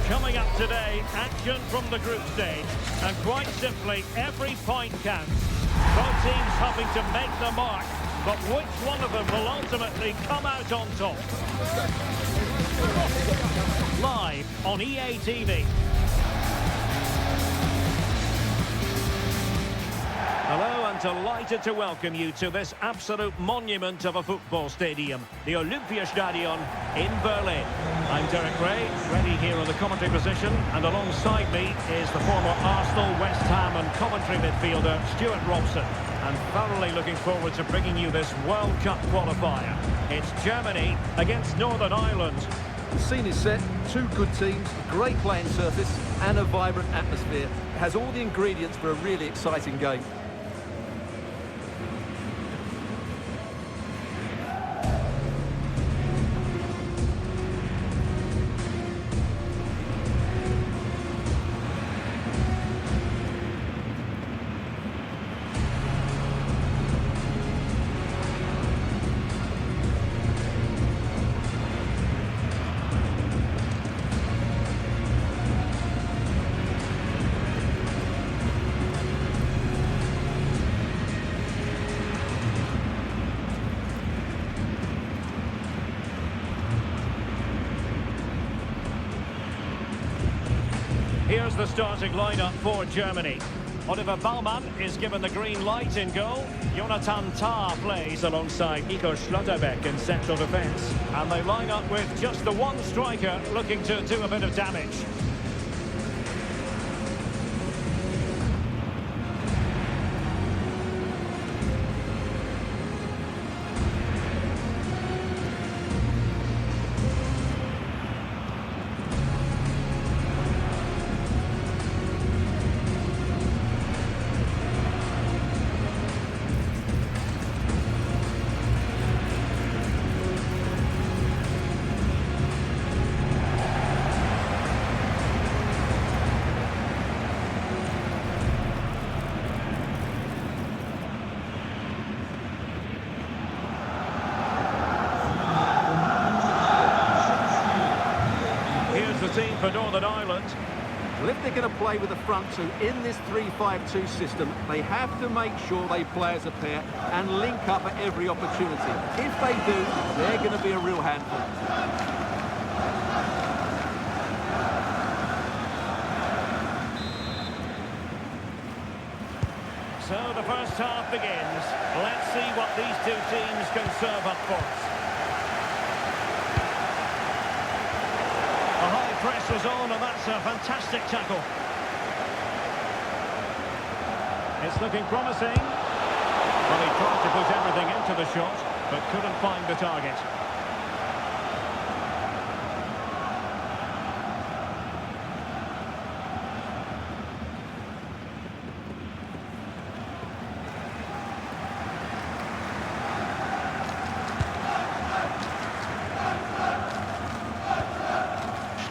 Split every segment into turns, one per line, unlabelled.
Coming up today, action from the group stage. And quite simply, every point counts. Both teams hoping to make the mark. But which one of them will ultimately come out on top? Live on EA TV. Hello and delighted to welcome you to this absolute monument of a football stadium, the Olympiastadion in Berlin. I'm Derek Ray, ready here in the commentary position, and alongside me is the former Arsenal, West Ham and Coventry midfielder Stuart Robson. And thoroughly looking forward to bringing you this World Cup qualifier. It's Germany against Northern Ireland.
The scene is set, two good teams, great playing surface and a vibrant atmosphere. It has all the ingredients for a really exciting game.
Here's the starting lineup for Germany. Oliver Baumann is given the green light in goal. Jonathan Tah plays alongside Nico Schlotterbeck in central defence. And they line up with just the one striker looking to do a bit of damage. Team for Northern Ireland.
Well, if they're going to play with the front two in this 3-5-2 system, they have to make sure they play as a pair and link up at every opportunity. If they do, they're going to be a real handful.
So the first half begins. Let's see what these two teams can serve up for us. The high press is on, and that's a fantastic tackle. It's looking promising. Well, he tried to put everything into the shot, but couldn't find the target.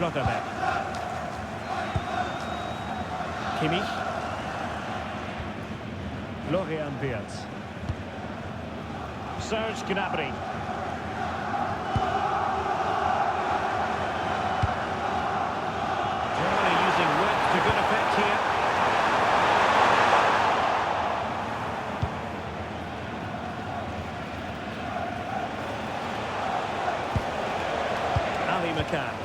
Schlotterbeck. Kimmich. Florian Wirtz. Serge Gnabry. Germany using width to good effect here. Ali McCann.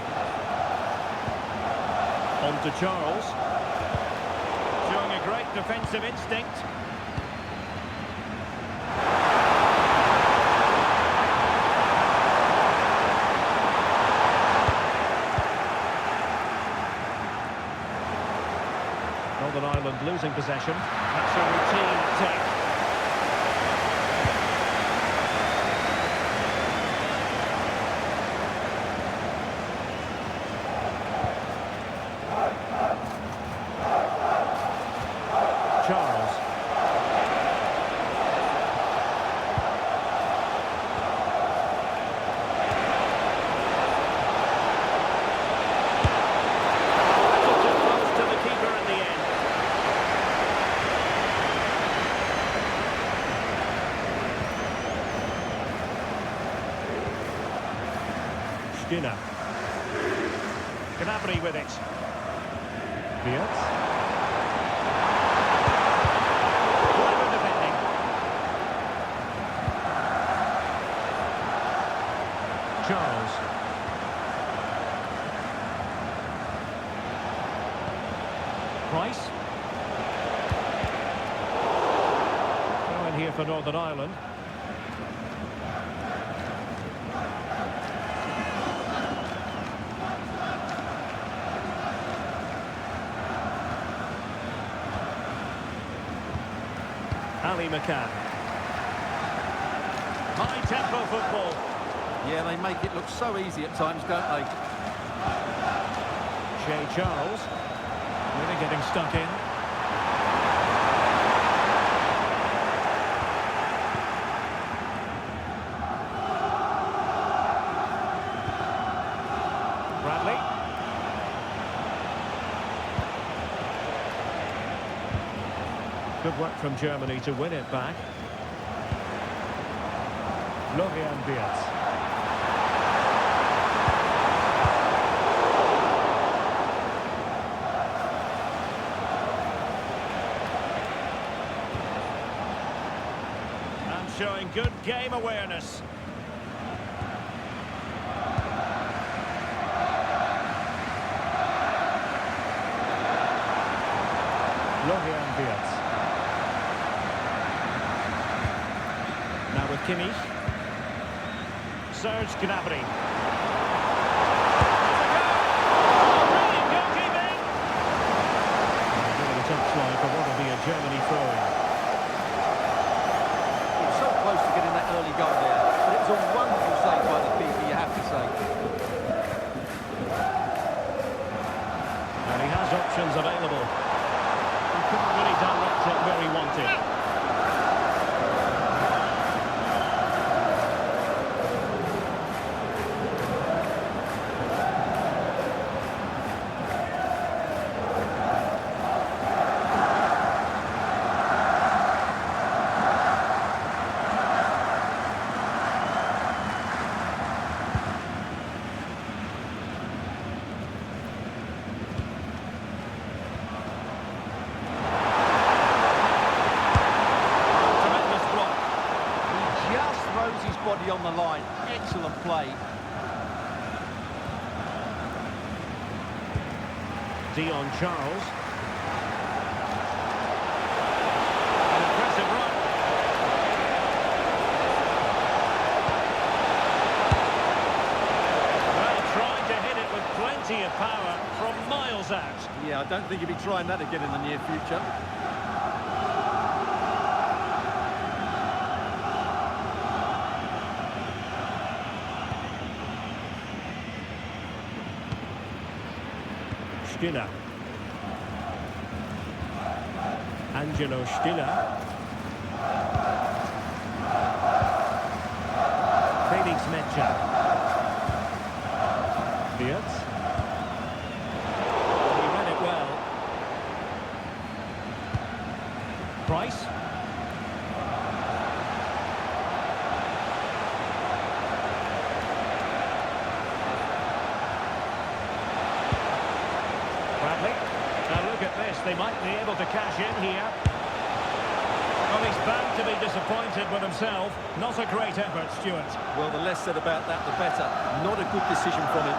On to Charles. Showing a great defensive instinct. Northern Ireland losing possession. That's a routine take. Charles. Too close to the keeper in the end. Gnabry with it. Beard. Clever defending. Charles. Price. Throw in here for Northern Ireland. Ali McCann. High tempo football.
Yeah, they make it look so easy at times, don't they?
Shea Charles. Really getting stuck in. Bradley. Good work from Germany to win it back. Florian Wirtz. And showing good game awareness. Florian Wirtz. Now with Kimmich. Serge Gnabry. Brilliant goalkeeping! Bit of a touchline for what will be a Germany throw-in.
It's so close to getting that early goal there, but it was a wonderful save by the keeper, you have to say.
And he has options available. He couldn't really direct it where he wanted.
Body on the line, excellent play.
Dion Charles. An impressive run. Well, trying to hit it with plenty of power from miles out.
Yeah, I don't think he'll be trying that again in the near future.
Stiller. Angelo Stiller. Felix Mecha. Wirtz. He read it well. Price. Bradley. Now look at this, they might be able to cash in here. Well, he's bound to be disappointed with himself. Not a great effort, Stuart.
Well, the less said about that, the better. Not a good decision from him.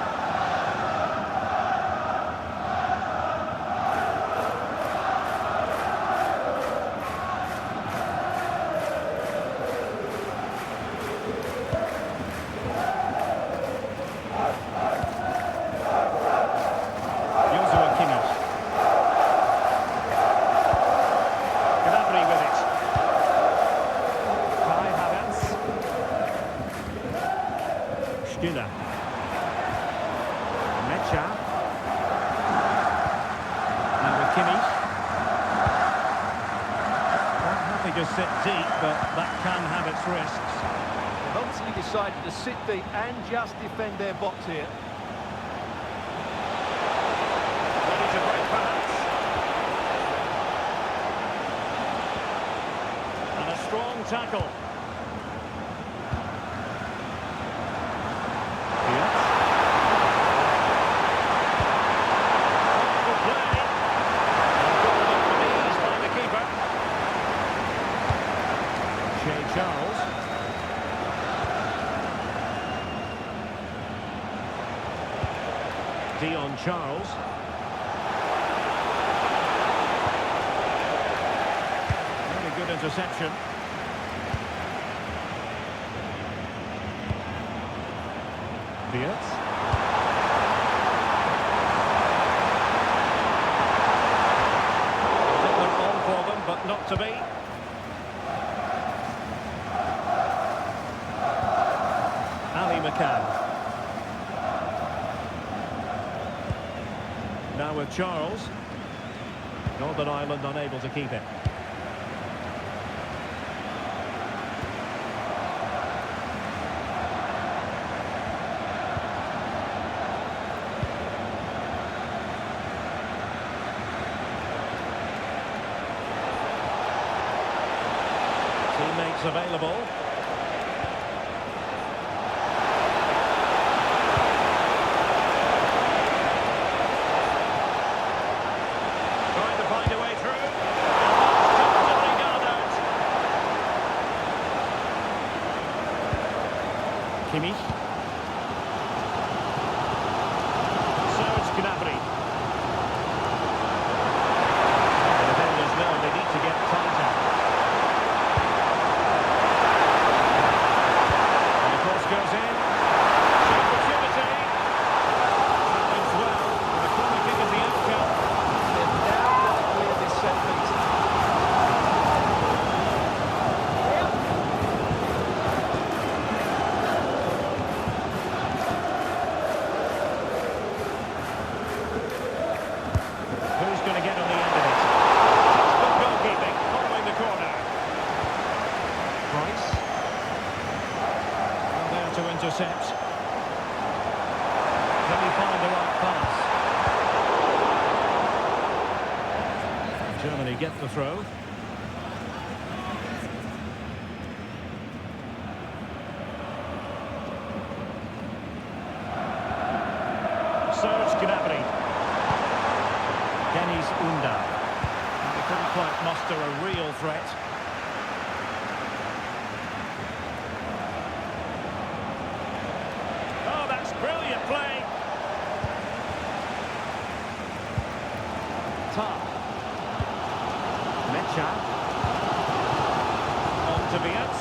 Stiller. Mecha. Now with Kimmich. Not happy to sit deep, but that can have its risks.
They've obviously decided to sit deep and just defend their box here.
Ready to break perhaps. And a strong tackle. Dion Charles. Very good interception. Beers. They're on for them, but not to be. Ali McCann. Now with Charles. Northern Ireland unable to keep it. Teammates available. Kimmich. Serge Gnabry. The defenders know they need to get tighter. And the cross goes in. Opportunity. Challenged well. The corner kick is the outcome.
They've now got to clear this set piece.
Intercept. Can he find the right pass? Germany get the throw. Serge Gnabry. Dennis Unda. They couldn't quite muster a real threat. Brilliant play. Tar. Mecha. On to Beers.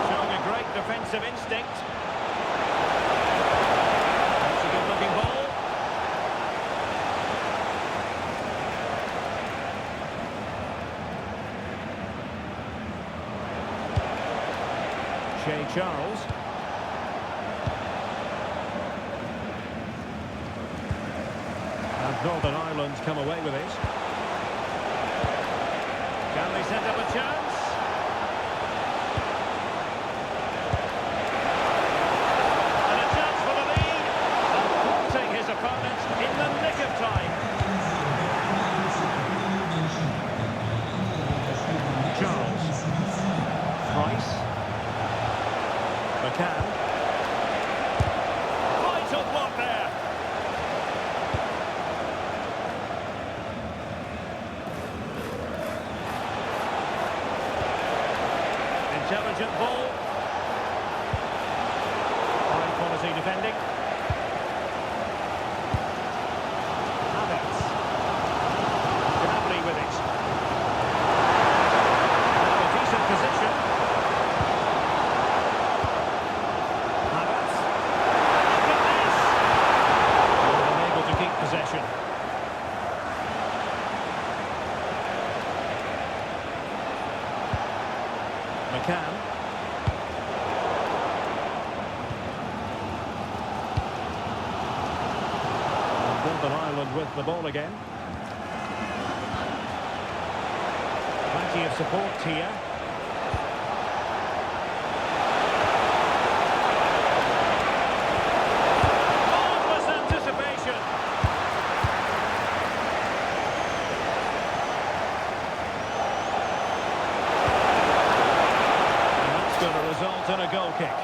Showing a great defensive instinct. That's a good-looking ball. Shea Charles. Northern Ireland come away with it. Can they set up a chance? And a chance for the lead. And haunting his opponent in the nick of time. Charles. Price. McCann. Vital block there. Intelligent ball. High quality defending. Havertz. Gnabry with it. Now a decent position. Havertz. Look at this. Unable to keep possession. McCann. Northern Ireland with the ball again. Plenty of support here. Marvellous anticipation. Going to result in a goal kick.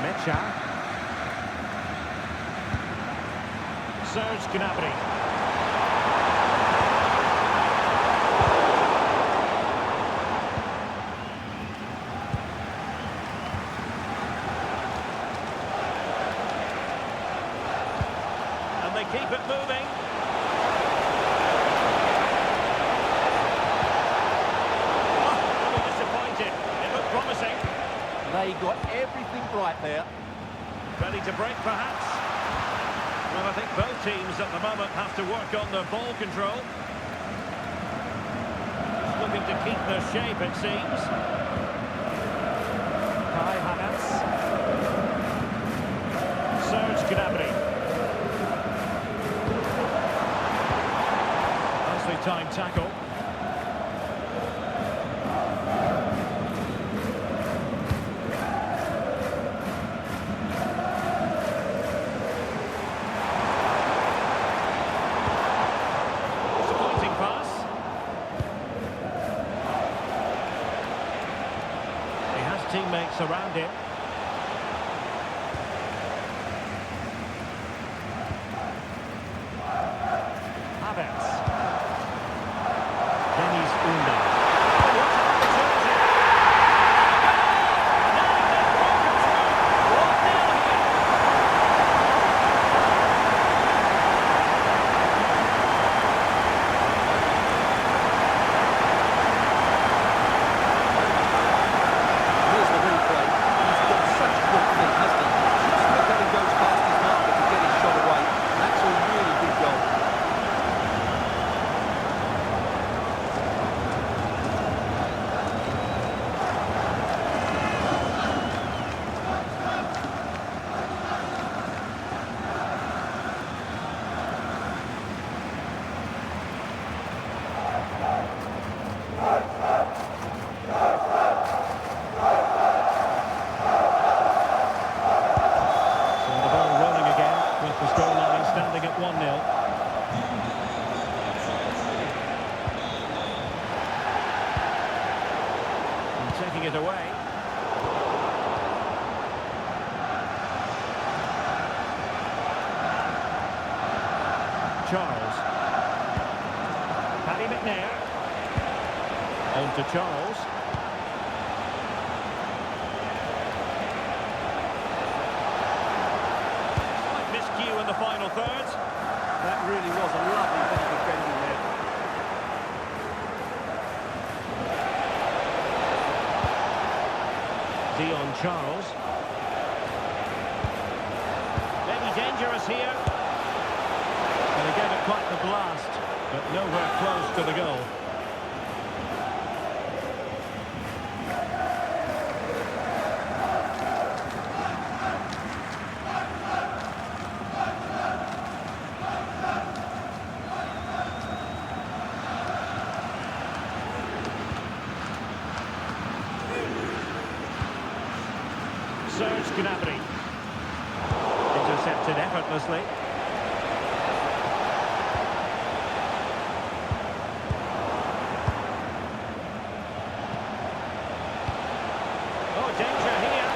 Mecha. Serge Gnabry. And they keep it moving.
They got everything right there.
Ready to break, perhaps? Well, I think both teams at the moment have to work on their ball control. Just looking to keep their shape, it seems. Kai Havertz. Serge Gnabry. Nicely timed tackle. Teammates around him. Havertz. Dennis Undav. Taking it away. Charles. Paddy McNair. On to Charles. Slight miscue in the final third.
That really was a lovely bit of defending there.
Dion Charles. Maybe dangerous here. And they gave it quite the blast, but nowhere close to the goal. Serge Gnabry. Intercepted effortlessly. Oh, danger here.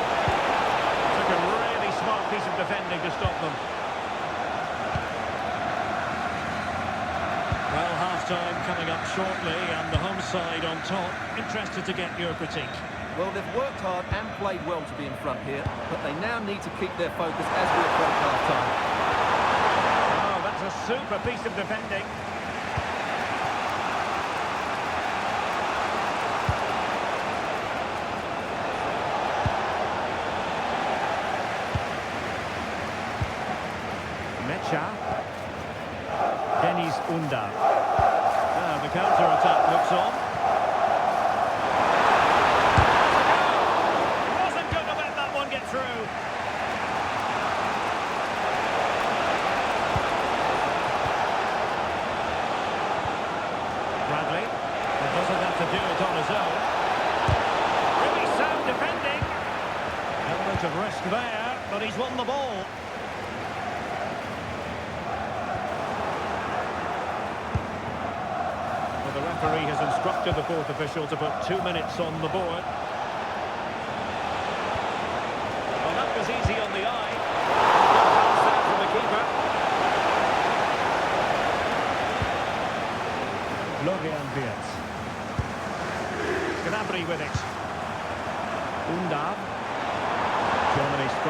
Took a really smart piece of defending to stop them. Well, half-time coming up shortly and the home side on top. Interested to get your critique.
Well, they've worked hard and played well to be in front here, but they now need to keep their focus as we approach half-time.
Oh, that's a super piece of defending. Mecha. Dennis Undav. The counter-attack looks on. Through. Bradley, that doesn't have to do it on his own. Really sound defending. Element of risk there, but he's won the ball. Well, the referee has instructed the fourth official to put 2 minutes on the board. Easy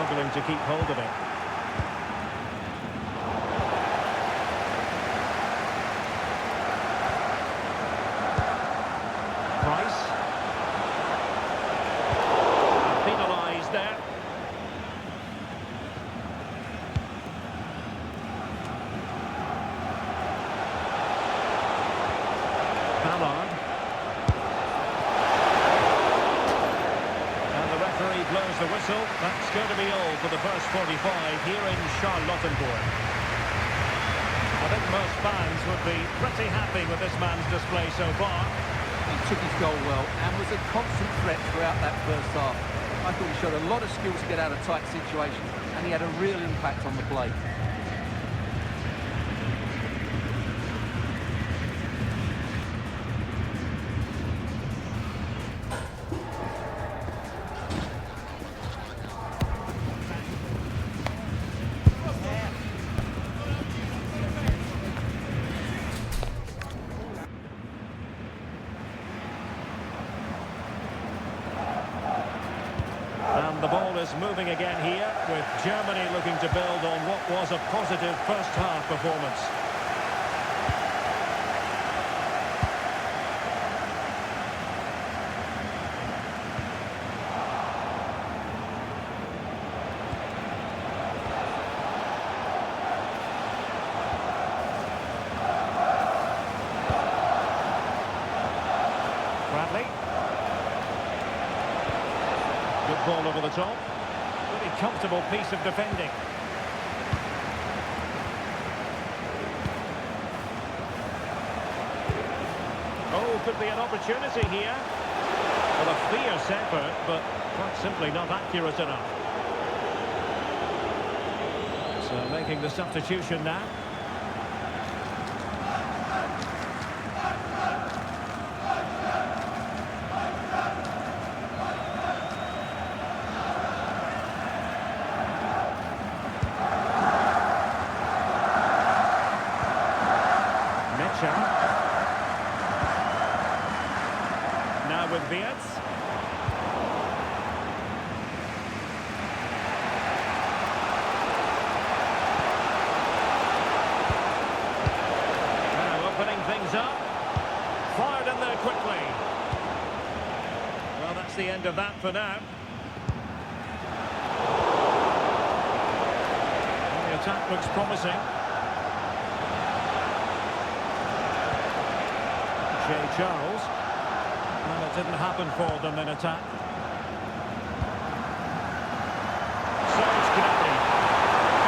struggling to keep hold of it. Price. Penalised there. Ballard. And the referee blows the whistle. That's going to be all for the first 45 here in Charlottenburg. I think most fans would be pretty happy with this man's display so far.
He took his goal well and was a constant threat throughout that first half. I thought he showed a lot of skills to get out of tight situations, and he had a real impact on the play.
And the ball is moving again here, with Germany looking to build on what was a positive first-half performance. Bradley. Good ball over the top. Really comfortable piece of defending. Oh, could be an opportunity here. Well, a fierce effort, but quite simply not accurate enough. So making the substitution now. Now with Wirtz. Now opening things up. Fired in there quickly. Well, that's the end of that for now. Well, the attack looks promising. Charles. Well, it didn't happen for them in attack. So it's Gnabry.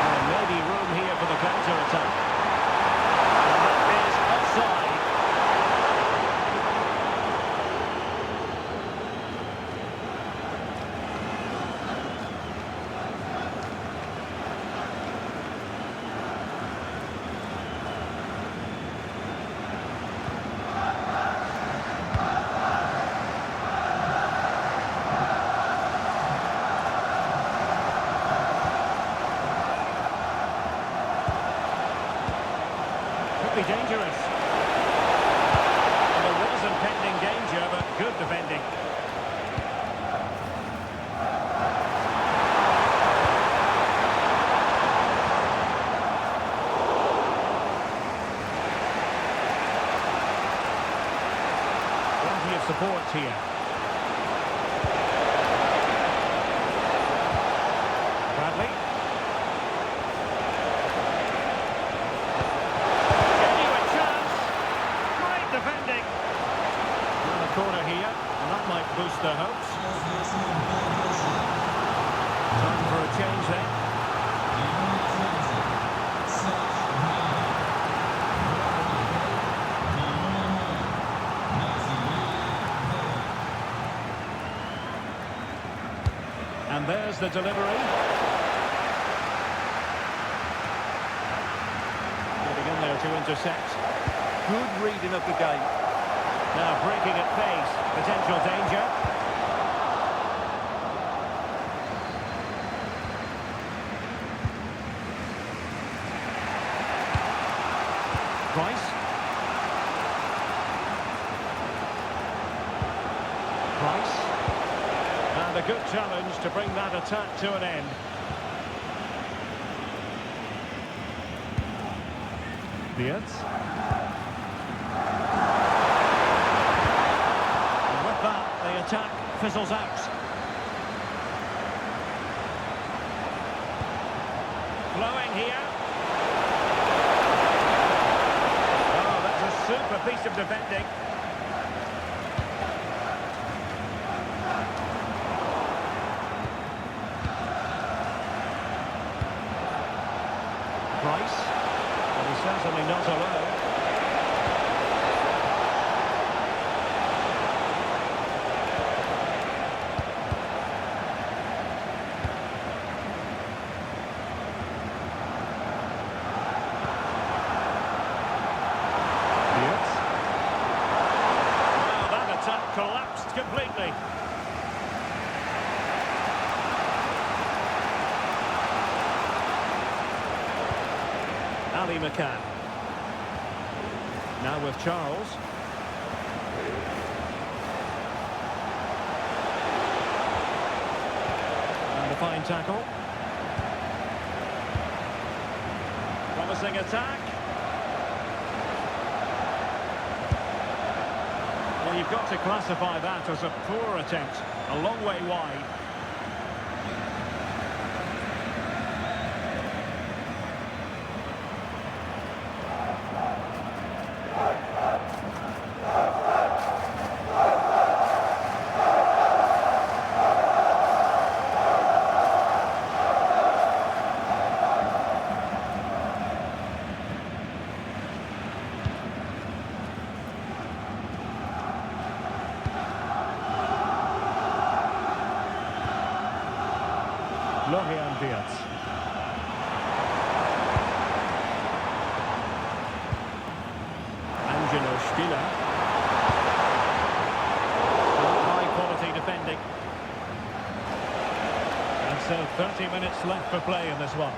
Well, maybe room here for the counter-attack. And that is offside. Be dangerous. And there was impending danger, but good defending. Plenty of support here. Bradley. Corner here, and that might boost their hopes. Time for a change then. And there's the delivery. Getting in there to intercept.
Good reading of the game.
Now breaking at pace, potential danger. Price. And a good challenge to bring that attack to an end. Diaz. And with that, the attack fizzles out. Flowing here. Oh, that's a super piece of defending. Price. And he's certainly not alone. Collapsed completely. Ali McCann. Now with Charles. And a fine tackle. Promising attack. Well, you've got to classify that as a poor attempt. A long way wide. Florian Diaz. Angelo Stiller. High quality defending. And so 30 minutes left for play in this one.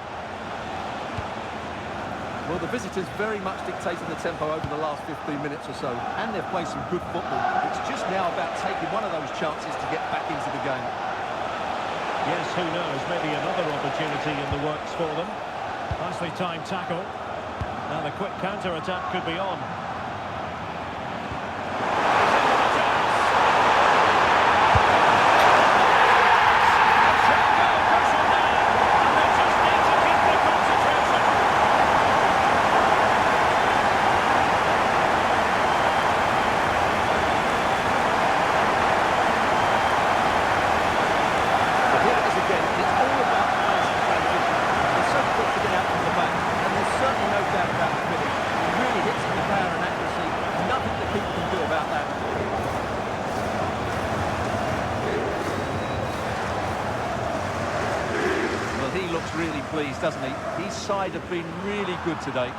Well, the visitors very much dictated the tempo over the last 15 minutes or so, and they've played some good football. It's just now about taking one of those chances to get back into the game.
Yes, who knows, maybe another opportunity in the works for them. Nicely timed tackle. Now the quick counter-attack could be on.
He looks really pleased, doesn't he? His side have been really good today.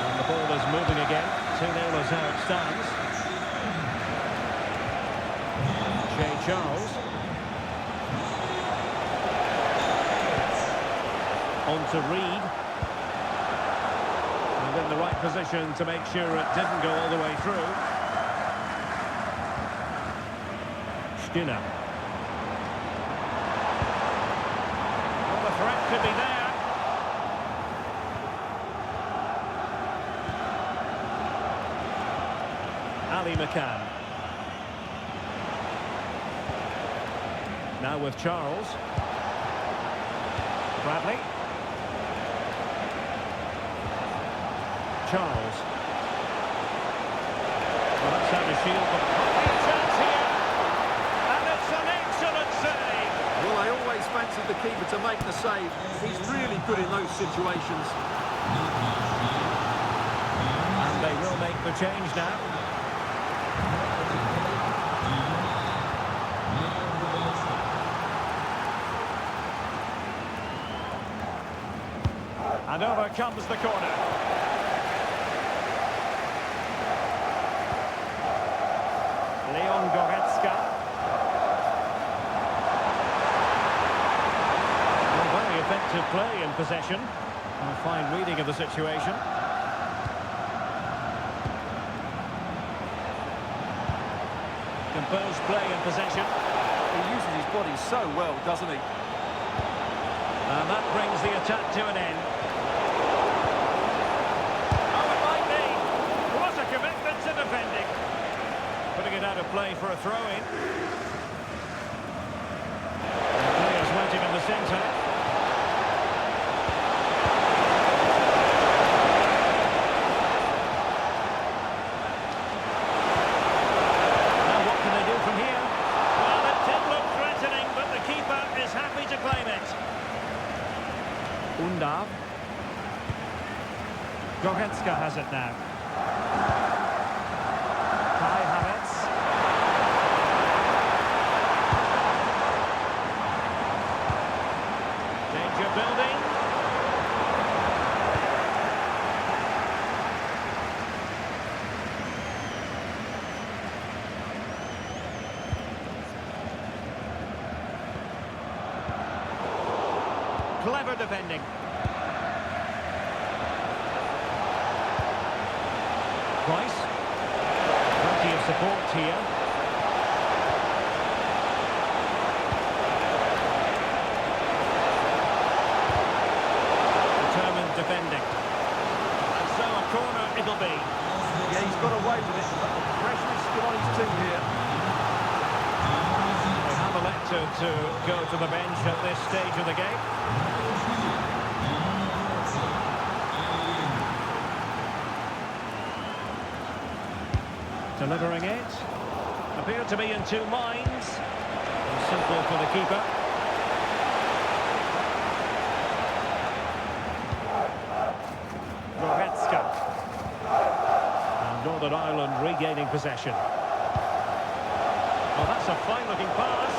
And the ball is moving again. 2-0 is how it stands. Jay Charles. On to Reed. In the right position to make sure it didn't go all the way through. Stiller. Well, the threat could be there. Ali McCann. Now with Charles. Bradley. Charles. Well, that's out of shield, but a chance here. And it's an excellent save.
Well, I always fancied the keeper to make the save. He's really good in those situations.
And they will make the change now. And over comes the corner. Goretzka. Well, very effective play in possession. And a fine reading of the situation. Composed play and possession.
He uses his body so well, doesn't he?
And that brings the attack to an end. Oh, it might be. What a commitment to defending. Putting it out of play for a throw-in. The players waiting in the centre. Now what can they do from here? Well, it did look threatening, but the keeper is happy to claim it. Undav. Goretzka has it now. Kai Havertz. Danger building. Clever defending. Price. Plenty of support here. Determined defending. And so a corner it'll be.
Yeah, he's got away with it, but the pressure is still on his team here.
They have elected to go to the bench at this stage of the game. Delivering it. Appeared to be in two minds. Simple for the keeper. Goretzka. And Northern Ireland regaining possession. Well, that's a fine-looking pass.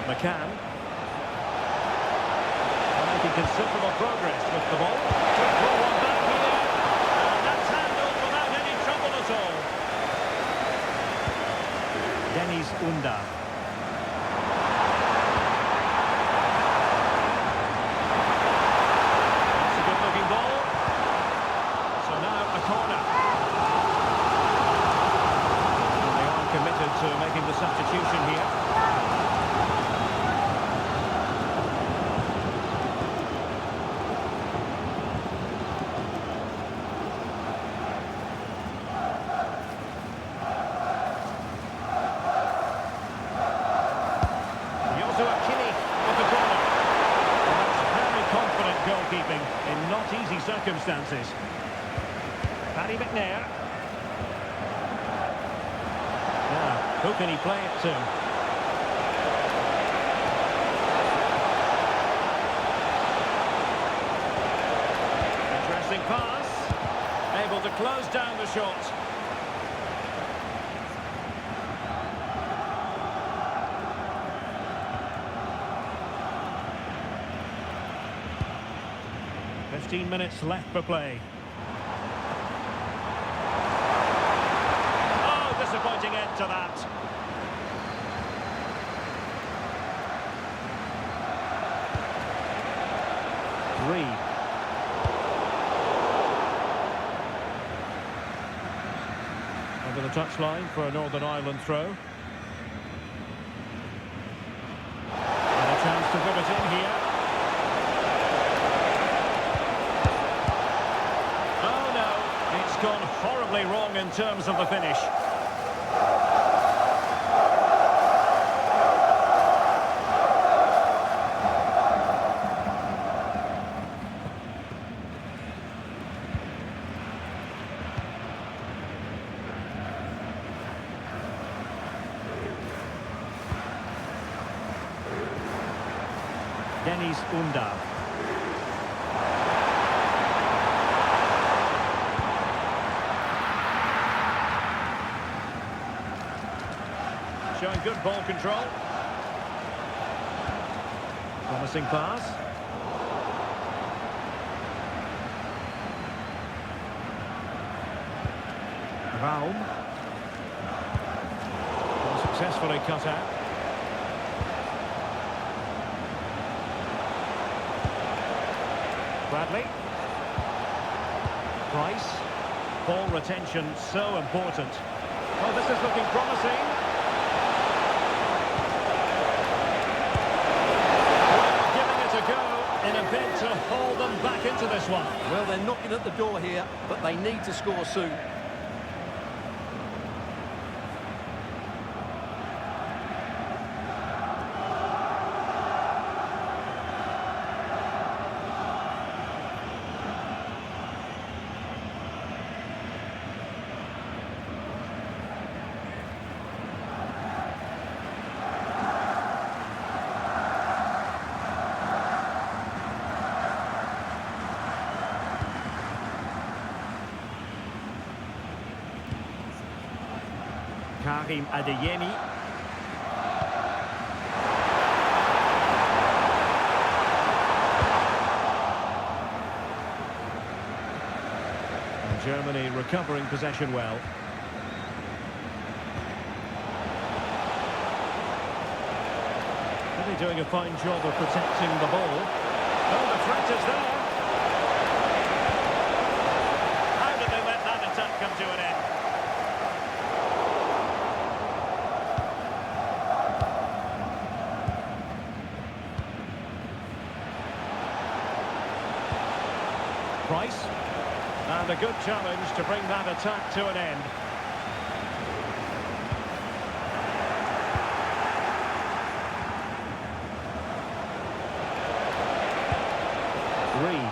McCann. Making considerable progress with the ball. Quick ball one back here. And that's handled without any trouble at all. Dennis Undav. That's a good-looking ball. So now a corner. And they are committed to making the substitution here. Goalkeeping in not easy circumstances. Paddy McNair. Now, who can he play it to? Interesting pass. Able to close down the shot. Fifteen minutes left for play. Oh, disappointing end to that. Reed. Over the touchline for a Northern Ireland throw. And a chance to whip it in here. Gone horribly wrong in terms of the finish. Dennis Undav. Showing good ball control. Promising pass. Raum. gracefully cut out. Bradley. Price. Ball retention so important. Oh, this is looking promising. Well, giving it a go in a bid to hold them back into this one.
Well, they're knocking at the door here, but they need to score soon.
Karim Adeyemi. And Germany recovering possession well. Really doing a fine job of protecting the ball. Oh, the threat is there. How did they let that attack come to an end? Price, and a good challenge to bring that attack to an end. Reed.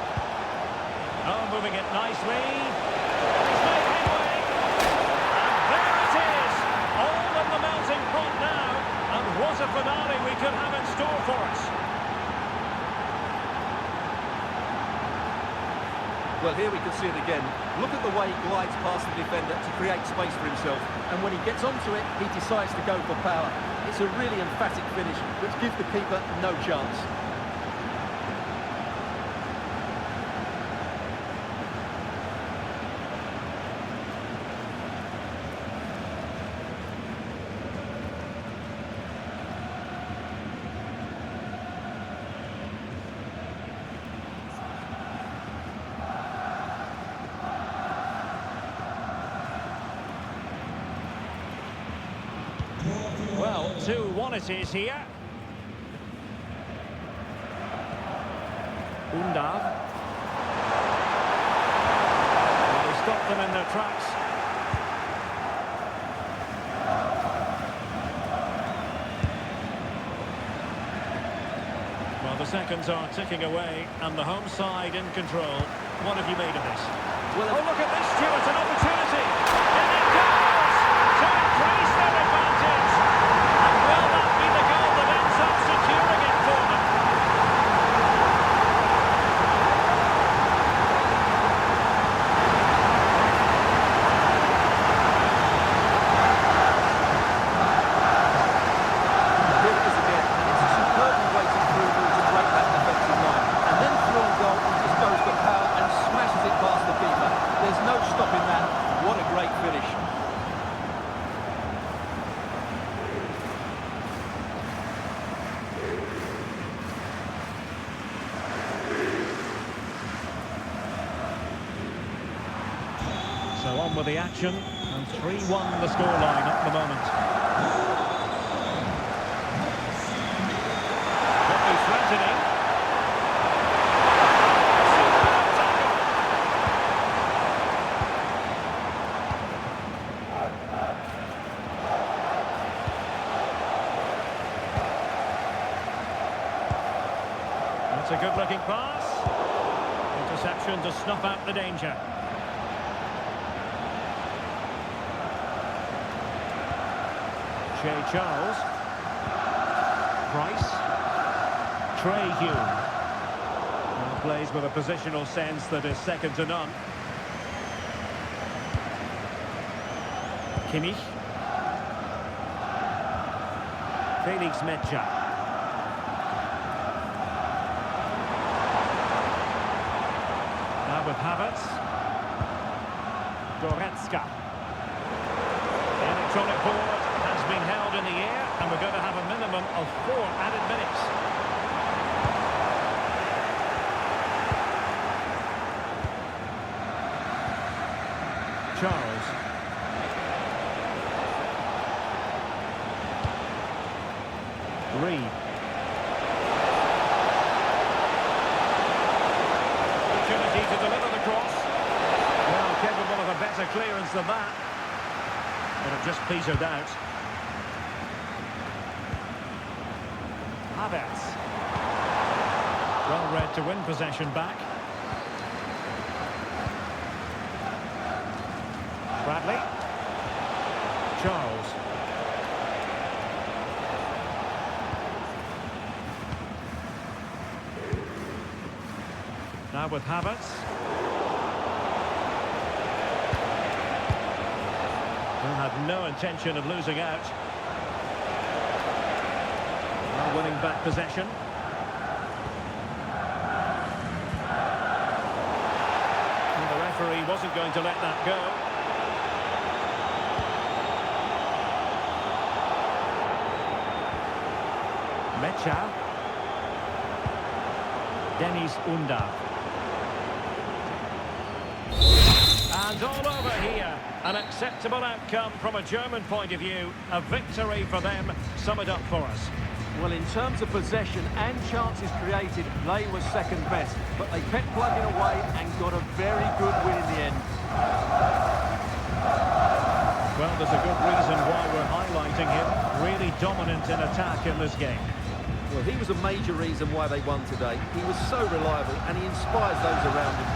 Oh, moving it nicely. He's made headway. And there it is, all in the melting pot now. And what a finale we could have in store for us.
Well, here we can see it again. Look at the way he glides past the defender to create space for himself. And when he gets onto it, he decides to go for power. It's a really emphatic finish, which gives the keeper no chance.
Well, 2-1 it is here. Undav. Well, they stopped them in their tracks. Well, the seconds are ticking away, and the home side in control. What have you made of this?
Well,
oh, look at this, Stuart, an opportunity! And it goes to increase their advantage! And will that be the goal that ends up securing it for them?
Here it is again. It's a superbly weighted through ball to break that defensive line. And then through on goal, he just goes for power and smashes it past the keeper. There's no stopping that. What a great finish.
So on with the action, and 3-1 the scoreline at the moment. Could be threatening. That's a good-looking pass. Interception to snuff out the danger. Charles. Price. Trey Hume. Well, plays with a positional sense that is second to none. Kimmich. Felix Mecha. Now with Havertz. Goretzka. The electronic board has been held in the air, and we're going to have a minimum of 4 added minutes. Charles. Reed. Opportunity to deliver the cross. Well, capable of a better clearance than that. But it just petered out. Havertz. Well read to win possession back. Bradley. Charles. Now with Havertz. Who had no intention of losing out. Now winning back possession. And the referee wasn't going to let that go. Mecha. Dennis Undav. And all over here. An acceptable outcome from a German point of view. A victory for them. Sum it up for us.
Well, in terms of possession and chances created, they were second best. But they kept plugging away and got a very good win in the end.
Well, there's a good reason why we're highlighting him. Really dominant in attack in this game.
Well, he was a major reason why they won today. He was so reliable and he inspires those around him.